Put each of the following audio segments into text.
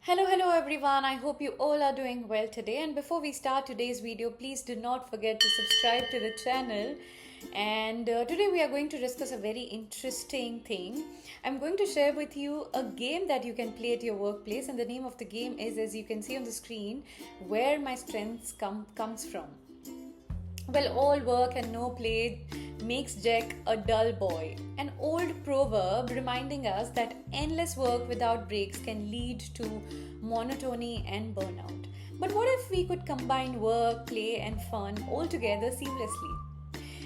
Hello everyone. I hope you all are doing well today. And before we start today's video, please do not forget to subscribe to the channel. And today we are going to discuss a very interesting thing. I'm going to share with you a game that you can play at your workplace, and the name of the game is, as you can see on the screen, Where My Strengths Comes From. Well, all work and no play makes Jack a dull boy. An old proverb reminding us that endless work without breaks can lead to monotony and burnout. But what if we could combine work, play, and fun all together seamlessly?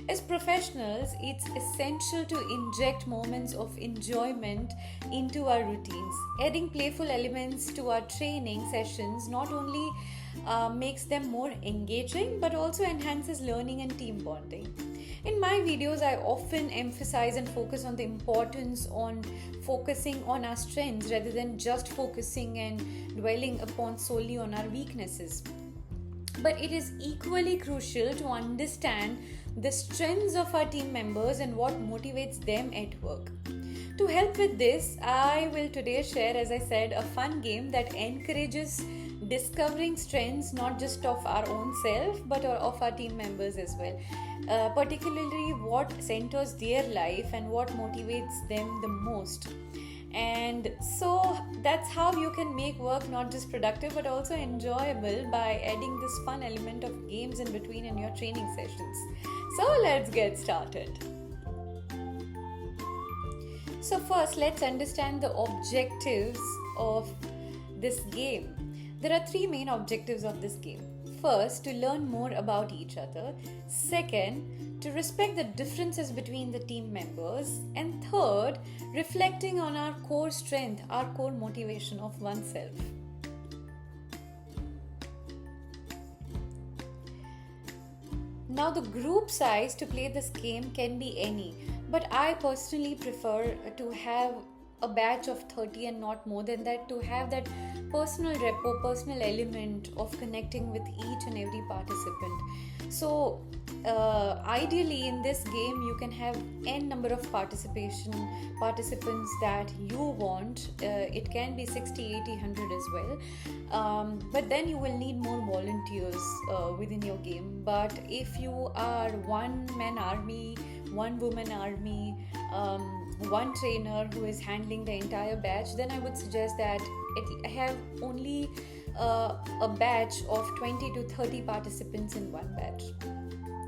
As professionals, it's essential to inject moments of enjoyment into our routines. Adding playful elements to our training sessions not only makes them more engaging but also enhances learning and team bonding. In my videos, I often emphasize and focus on the importance on focusing on our strengths rather than just focusing and dwelling upon solely on our weaknesses. But it is equally crucial to understand the strengths of our team members and what motivates them at work. To help with this, I will today share, as I said, a fun game that encourages discovering strengths not just of our own self but of our team members as well. Particularly what centers their life and what motivates them the most. And so that's how you can make work not just productive but also enjoyable by adding this fun element of games in between in your training sessions. So let's get started. So first, let's understand the objectives of this game. There are three main objectives of this game. First, to learn more about each other. Second, to respect the differences between the team members. And third, reflecting on our core strength, our core motivation of oneself. Now, the group size to play this game can be any, but I personally prefer to have a batch of 30 and not more than that, to have that personal rapport, personal element of connecting with each and every participant. So ideally in this game you can have n number of participants that you want. It can be 60, 80, 100 as well, but then you will need more volunteers within your game. But if you are one man army, one woman army, one trainer who is handling the entire batch, then I would suggest that it have only a batch of 20 to 30 participants in one batch.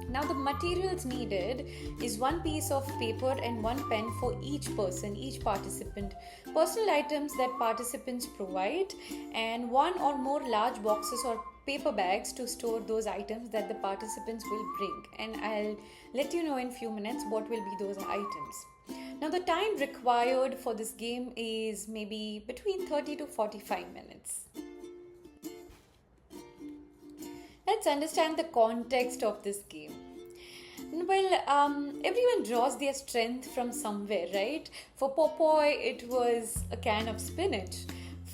Now the materials needed is one piece of paper and one pen for each person, each participant, personal items that participants provide, and one or more large boxes or paper bags to store those items that the participants will bring. And I'll let you know in few minutes what will be those items. Now the time required for this game is maybe between 30 to 45 minutes. Let's understand the context of this game. Well, everyone draws their strength from somewhere, right? For Popoy, it was a can of spinach.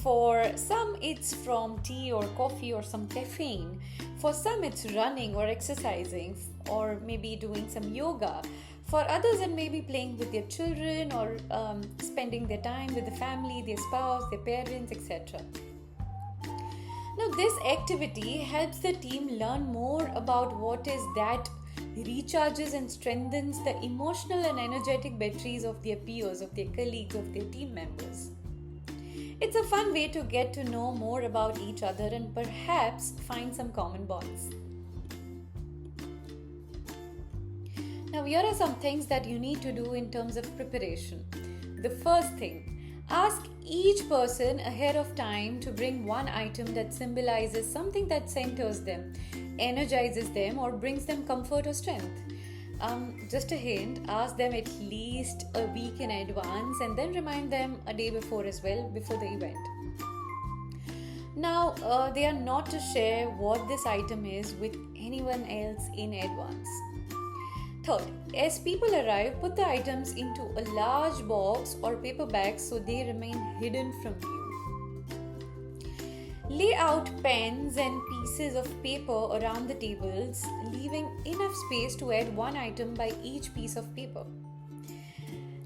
For some, it's from tea or coffee or some caffeine. For some, it's running or exercising or maybe doing some yoga. For others, it may be playing with their children or spending their time with the family, their spouse, their parents, etc. Now, this activity helps the team learn more about what is that recharges and strengthens the emotional and energetic batteries of their peers, of their colleagues, of their team members. It's a fun way to get to know more about each other and perhaps find some common bonds. Now, here are some things that you need to do in terms of preparation. The first thing, ask each person ahead of time to bring one item that symbolizes something that centers them, energizes them, or brings them comfort or strength. Just a hint, ask them at least a week in advance and then remind them a day before as well, before the event. Now, they are not to share what this item is with anyone else in advance. Third, as people arrive, put the items into a large box or paper bag so they remain hidden from view. Lay out pens and pieces of paper around the tables, leaving enough space to add one item by each piece of paper.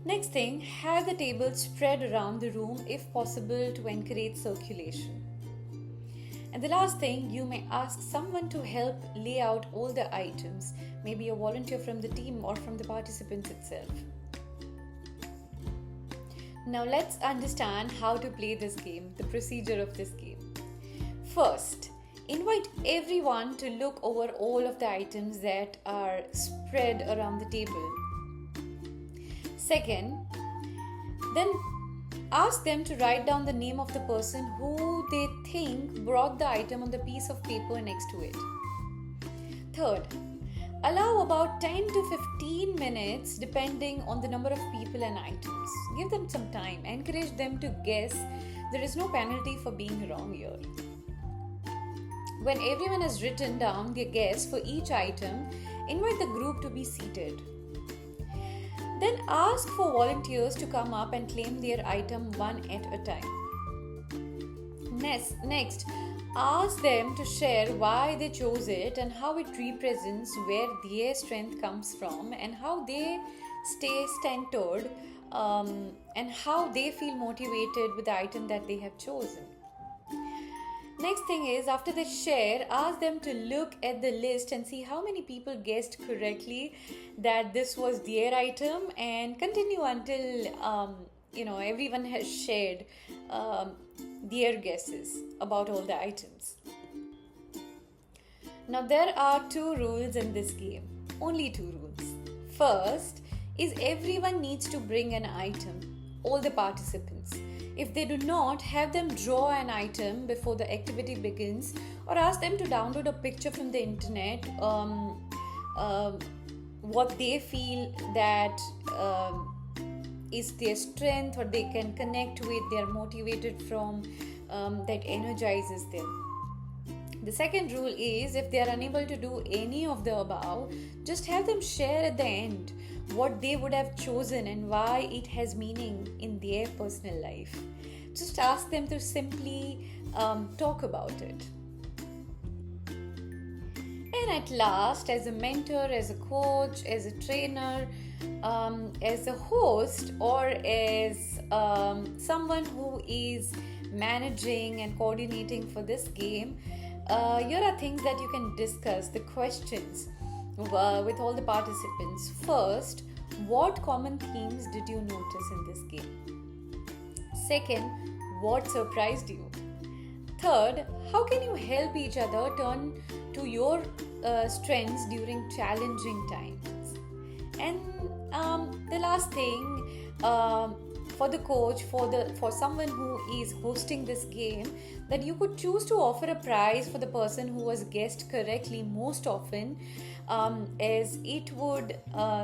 Next thing, have the table spread around the room if possible to encourage circulation. And the last thing, you may ask someone to help lay out all the items, maybe a volunteer from the team or from the participants itself. Now let's understand how to play this game, the procedure of this game. First, invite everyone to look over all of the items that are spread around the table. Second, then ask them to write down the name of the person who they think brought the item on the piece of paper next to it. Third, allow about 10 to 15 minutes depending on the number of people and items. Give them some time. Encourage them to guess. There is no penalty for being wrong here. When everyone has written down their guess for each item, invite the group to be seated. Then ask for volunteers to come up and claim their item one at a time. Next, ask them to share why they chose it and how it represents where their strength comes from and how they stay centered and how they feel motivated with the item that they have chosen. Next thing is, after they share, ask them to look at the list and see how many people guessed correctly that this was their item, and continue until everyone has shared their guesses about all the items. Now there are 2 rules in this game, only 2 rules. First is everyone needs to bring an item, all the participants. If they do not, have them draw an item before the activity begins, or ask them to download a picture from the internet, what they feel that is their strength or they can connect with, they are motivated from, that energizes them. The second rule is, if they are unable to do any of the above, just have them share at the end what they would have chosen and why it has meaning in their personal life. Just ask them to simply talk about it. And at last, as a mentor, as a coach, as a trainer, as a host, or as someone who is managing and coordinating for this game, here are things that you can discuss, the questions with all the participants. First, what common themes did you notice in this game? Second, what surprised you? Third, how can you help each other turn to your strengths during challenging times? And the last thing, for the coach, for someone who is hosting this game, that you could choose to offer a prize for the person who was guessed correctly most often, as it would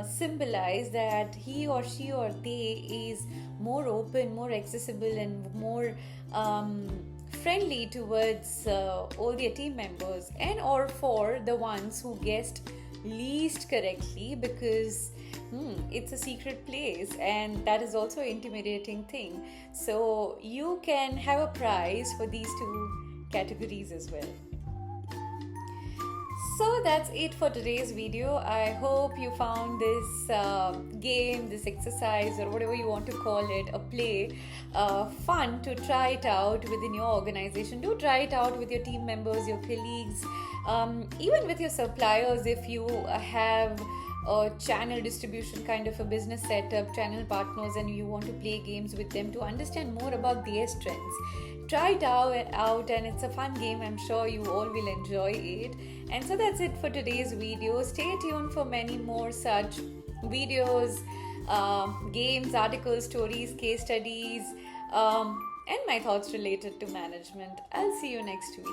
symbolize that he or she or they is more open, more accessible, and more friendly towards all their team members, and or for the ones who guessed least correctly, because it's a secret place and that is also an intimidating thing. So you can have a prize for these 2 categories as well. So that's it for today's video. I hope you found this game, this exercise, or whatever you want to call it, a play, fun to try it out within your organization. Do try it out with your team members, your colleagues, even with your suppliers if you have a channel distribution kind of a business setup, channel partners, and you want to play games with them to understand more about their strengths. Try it out and it's a fun game. I'm sure you all will enjoy it. And so that's it for today's video. Stay tuned for many more such videos, games, articles, stories, case studies, and my thoughts related to management. I'll see you next week.